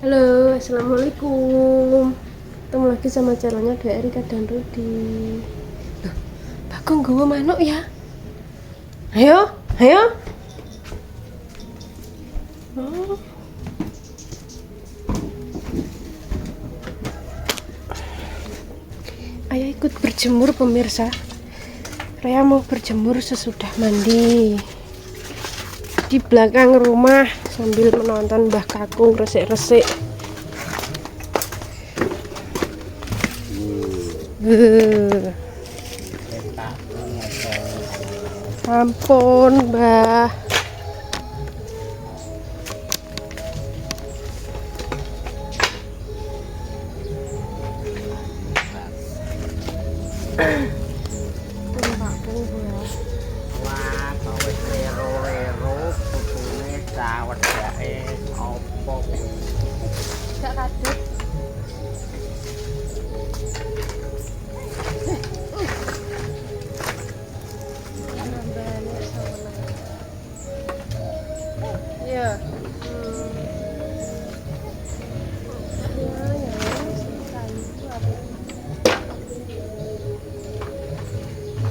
Halo, assalamualaikum. Ketemu lagi sama channelnya Dek Erika dan Rudi. Loh, Bagong gawa manuk ya? Ayo, ayo. Oh. Ayo ikut berjemur pemirsa. Rea mau berjemur sesudah mandi di belakang rumah sambil menonton Mbah Kakung resik-resik. Ampun, Mbah. Wah, wis lero-lero putune cawedake opo kuwi? Gak kaget. Iya.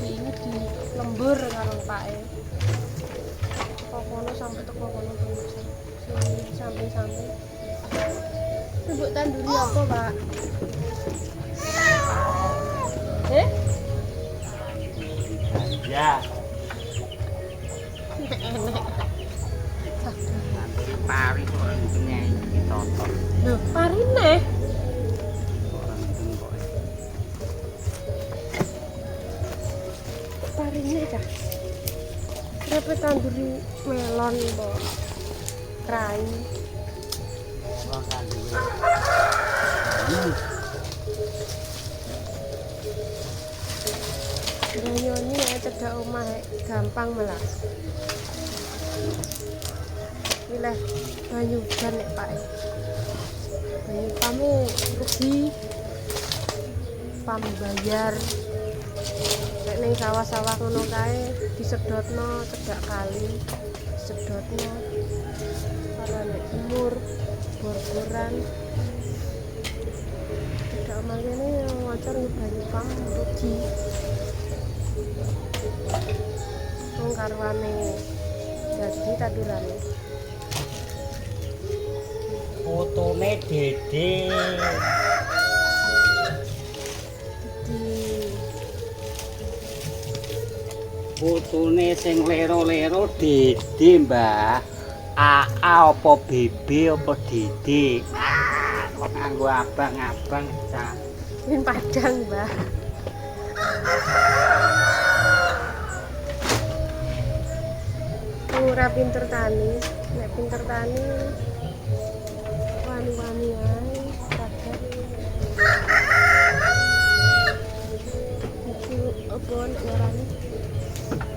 Ini di lembur karo Pak kono sampai teko kono sini samping-samping. Ibu tanduri apa, Pak? Ya, Enek. nanti pari kok intine ditotok. Loh, parine. Orang itu kok. Parine dah. Kenapa tanduri melon, Mbak? Krai. Wah, kan duwe. Nyoni ya cedhak omah gampang malah. Wilah banyu jan nek Pak. Banyu pame rugi. Pam bayar. Nek ning sawah-sawah ngono kae disedotno cedhak kali. Disedotno. Para nek jemur bor-boran. Cedhak omah kene ngancor banyu pam rugi. Wong karwane dadi tadurane. Fotone Dede. Di Fotone sing lero-lero Dede, Mbah. AA apa BB apa Dede? Kok nganggo abang-abang cah. Min Padang, Mbah. Ora pinter tani, nek pinter tani wani-wani ae kaget. Itu apa nek ngarani?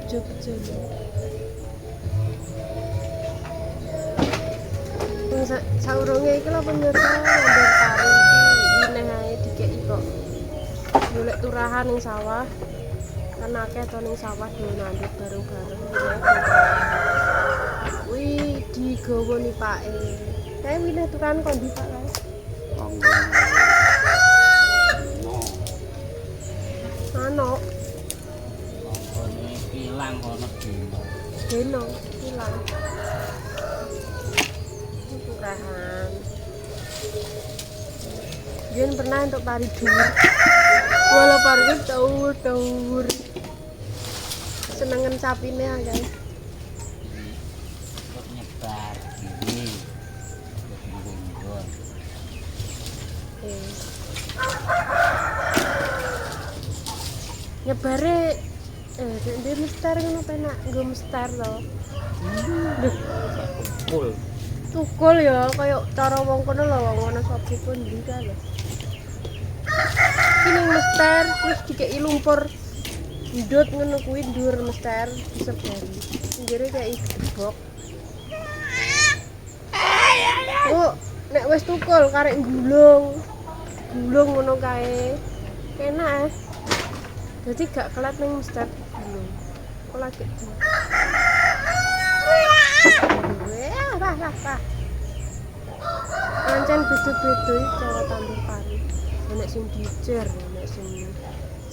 Bejo-bejo. Saurunge iki lho pemirsa ngandel kari iki wineh ae dikeki kok. Golek turahan ning sawah. Kan akeh to ning sawah do nandut bareng-bareng. Wih, digawa ni Pake. Kae wineh turahan kondi Pak kae. Ano, Ini hilang kono dino. deno ilang. Turahan. Yen pernah untuk pari dhuwur. Walau pari tawur. Senengen sapine akeh. Kok nyebar gini. Terus nggon. Nyebare dia mester ngono penak nggo mester to. Duh, Full. tukul ya kaya cara wong kono lho wong ana sapi pun ndi ka lho. Iki ning mester terus dikeki lumpur ndut ngono kuwi ndur mester disebari. Pinggire kayak gebok. Oh, nek wis tukul karek gulung. Gulung ngono kae. Enak. Jadi gak kelat ning mester gulung. Kok lagi di. Wah. Pancen beda-beda iki cara tandur pari. Enek sing dijer, enek sing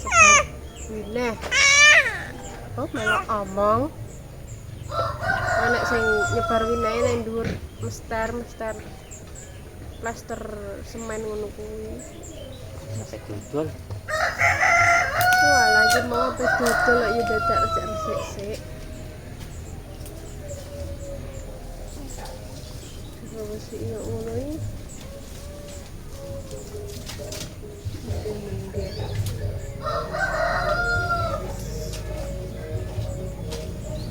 sebar wineh. Oh, malah omong. Enek sing nyebar wineh nang dhuwur mester plaster semen ngono kuwi. Sampai dodol. Wah, lagi mau apa dodol lek ya dadak resik-resik. Terus iya ngono iki.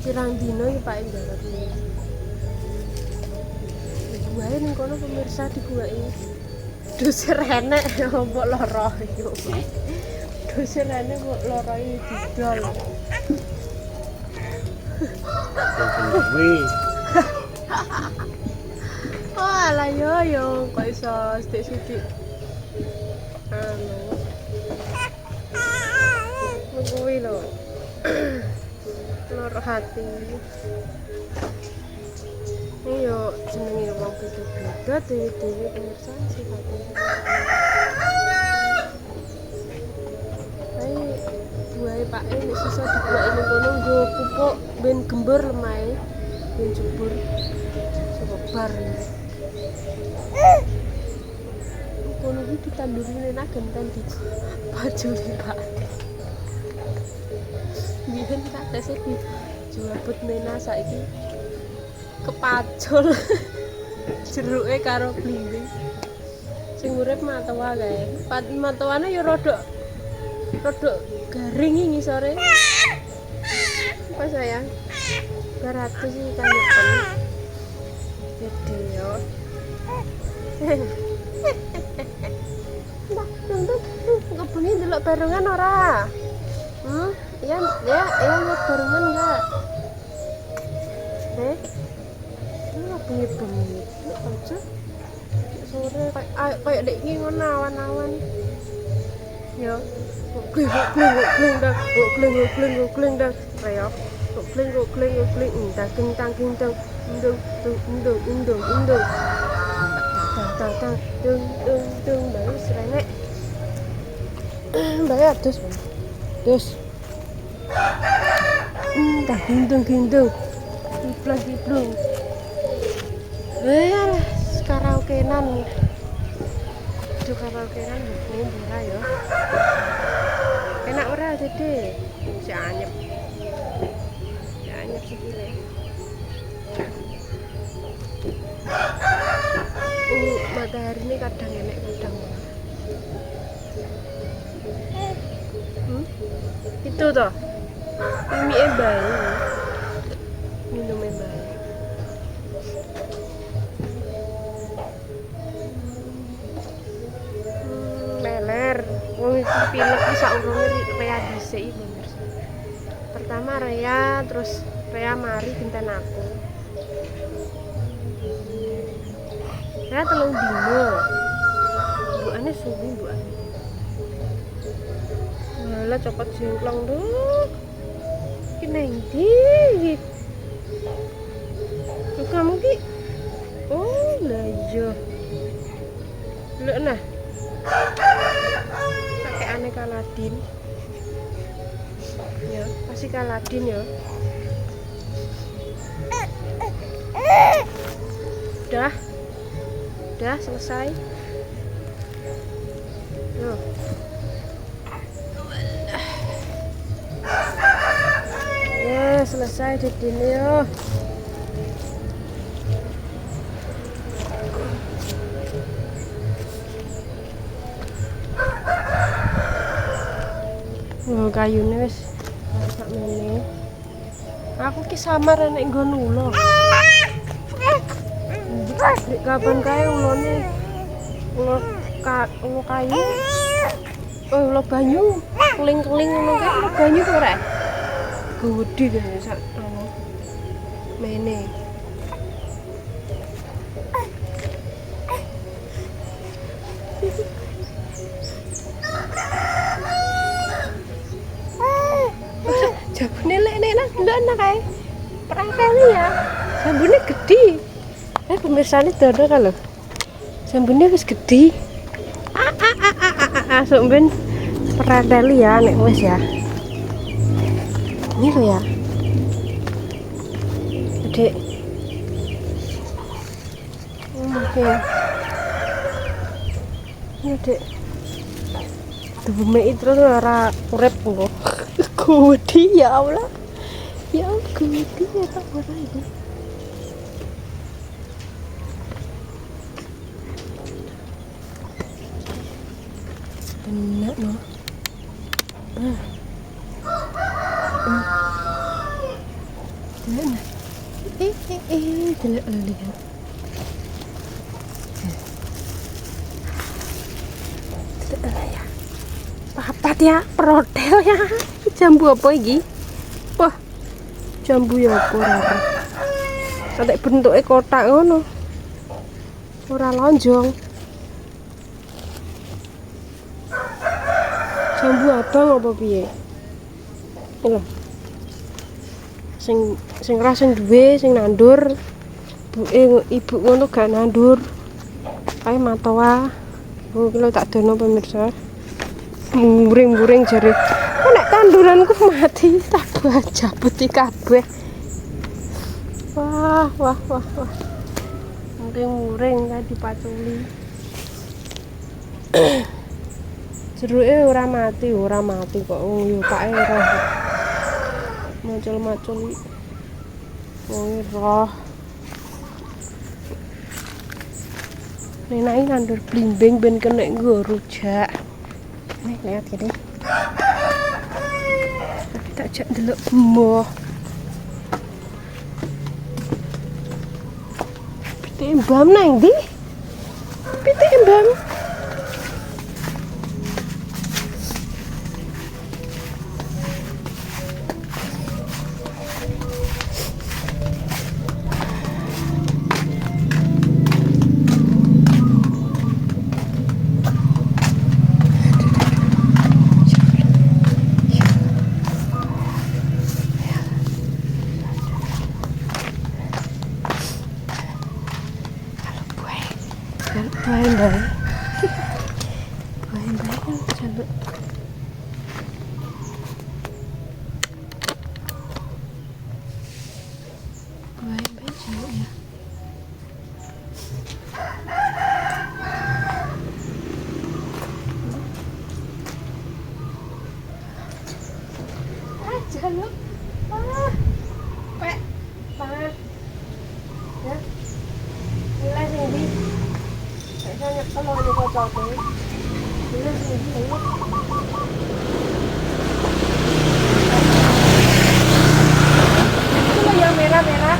Pirang dino iki Pak Indawat iki. Wae ning kono pemirsa diguwaki. Dusir enek mbok lara iki. Dusir enek mbok lara iki didol. Wih, Oh alah yo kok iso sithik-sithik. Kuwi lho. Loro hati. Ini yo jenenge wong beda-beda dhewe-dhewe pemirsa sifatnya. Hai buahe Pak nek sisa dibuake ning kono nggo pupuk ben gembur lemahe ben jebur sebar. Kono iki ditanduri nek genten di bajuli Pak. Biyen katese dijabut mena saiki kepacul jeruke karo blimbing sing urip matoa kae matoane ya rada garing iki ngisore apa sayang 200 iki kanyepen gede yo ndak bengi delok barengan ora iya lihat barengan enggak bengi-bengi aja sore kayak dek iki ngono awan-awan ya gleng dang kayak gleng ndang kentang ndung tang baru serenek bayar terus gendong iplung karaokean itu karaokean ini murah ya enak ora dede si anyep sikile matahari ini kadang enek kadang itu toh mie bayi minumnya bayi wong iki pilek iki saurunge Rea dhisik iki pemirsa. Pertama Rea, terus Rea mari genten aku. Rea 3 dino. Mbokane suwi mbokane. Malah copot jengklong tuh. Iki nang ndi iki? Kamu ki? Oh, lah iya. Lho nah. Aneh Kaladin ya pasti Kaladin ya udah selesai loh ya selesai di sini yo kayune wis sak mene. Aku ki samar nek nggon ulo. Kapan kae ulone ulo kayu. Oh, ulo banyu. Keling-keling ngono kae ulo banyu ora. Gedhe kene sak mene. Jabune lek ndelok kae. Perang kali ya. Jabune gedhi. Pemirsane dodo kan lho. Jambune wis gede. Sok ben peradali ya nek wis ya. Ini lo ya. Dek. Oke. Ini dek. Dume itu ora urip kok. Gudi ya Allah. Ya gudi ya tak ora ini. Benar no. Delok lihat. Ya. Papat ya, prodel ya. Jambu apa iki? Wah. Jambu ya apa ora. Kayak bentuke kotak ngono. Ora lonjong. Jambu abang apa piye? Lho. Sing ora sing duwe, sing nandur. Ibu ngono gak nandur. Kae matoa. Oh, kilo tak dono pemirsa. Muring-muring jare. Nek tanduranku mati, tak jabuti kabeh. Wah. Muring-muring tadi dipaculi. Jeruke ora mati kok. Yo pake roh. Macul-macul. Wong roh. Nenai nandur blimbing ben kena nggo rujak. Nih lihat gini. Tak jak delok mbah. Pitik mbam nang ndi? Pitik mbam. Baik. Kan jaluk. Baik jaluk ya. Jaluk. Pek. Pangan. Ya. Mulai sini. Saya kalau ada kocok deh, ini sini. Itu loh yang merah-merah,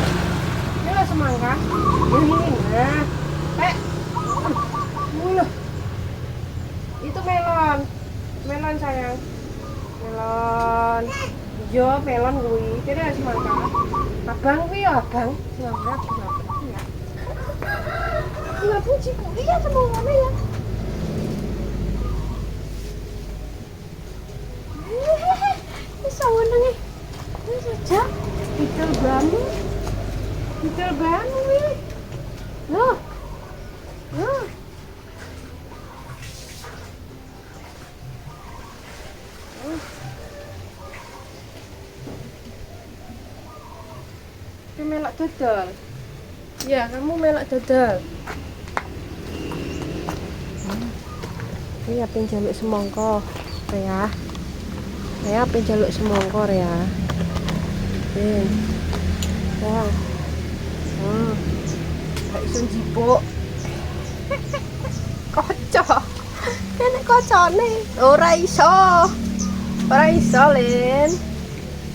ini loh semangka, ini nah, loh, itu melon sayang, melon, jo melon gue, ini ada semangka, abang gue ya abang, semangka juga. Iya puji bu, iya semuanya ya. Bisa nih, ini saja. Detail banget nih. Loh. Kamu melak dodol. Ya, kamu melak dodol. Ini apa jaluk semongko ya? Saya apa jaluk semongko ya? Ya. Gak iso njipuk. Kocok. Nek kocone ora iso. Len.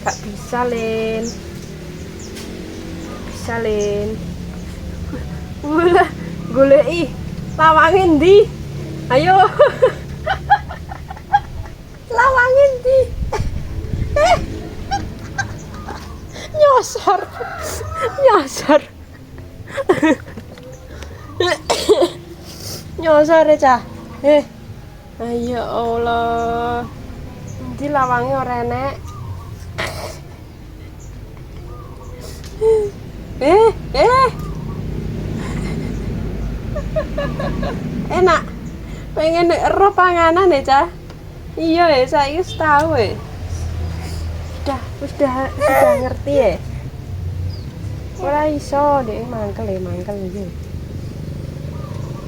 Gak bisa, Len. Ulah goleki lawange ndi? Ayo. Lawangin di. Nyosor. Nyosor ya, Cah. Ayo Allah. Ndi lawange ora enek. Enak. Pengen ero panganan ya, Cah. Iya ya, saya wis tahu ya. Sudah ngerti ya. Ora iso deh mangkel iki.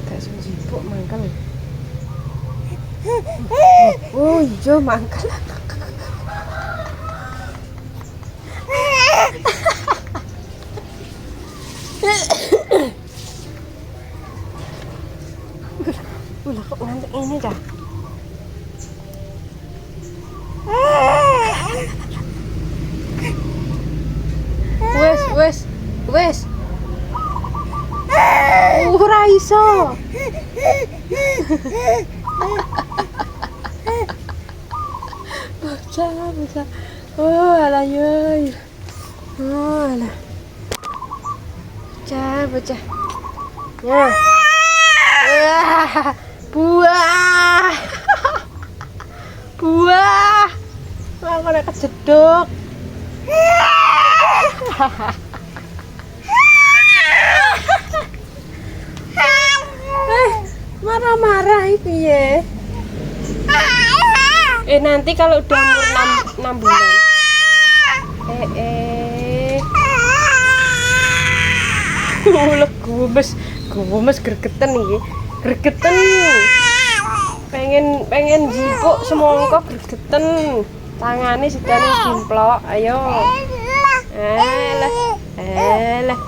Gak sibuk mangkel. Oh iya mangkel. Ulah kok ngantuk ini dah. Wes. Ora iso. Bocah. Oh, alah yo. Oh, alah. Bocah. Ya. Buah. Aku nek kejedok. Marah-marah itu ya. Nanti kalau udah umur 6 bulan. Gumes gregeten iki. Gregeten. Pengen jipuk semongko gregeten. Tangane sedane jimplok. Ayo. Alah.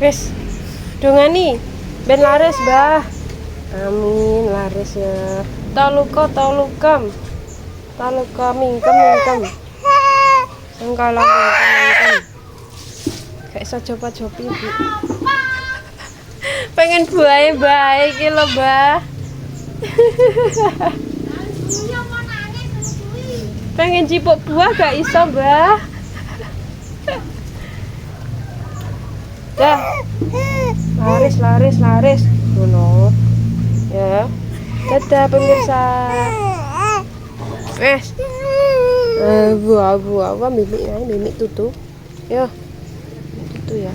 Wes, dongani, ben laris, Mbah. Amin, laris ya. Taluka mingkem. Sengkala mingkem. Kayak iso coba-cobi, Bu. Pengen bae iki lho, Mbah. Pengen cipuk buah gak iso, Mbah. Dah. Laris. Ngono. Ya. Dadah pemirsa. Wes. Buah mimik tutu. Yo. Tutu ya.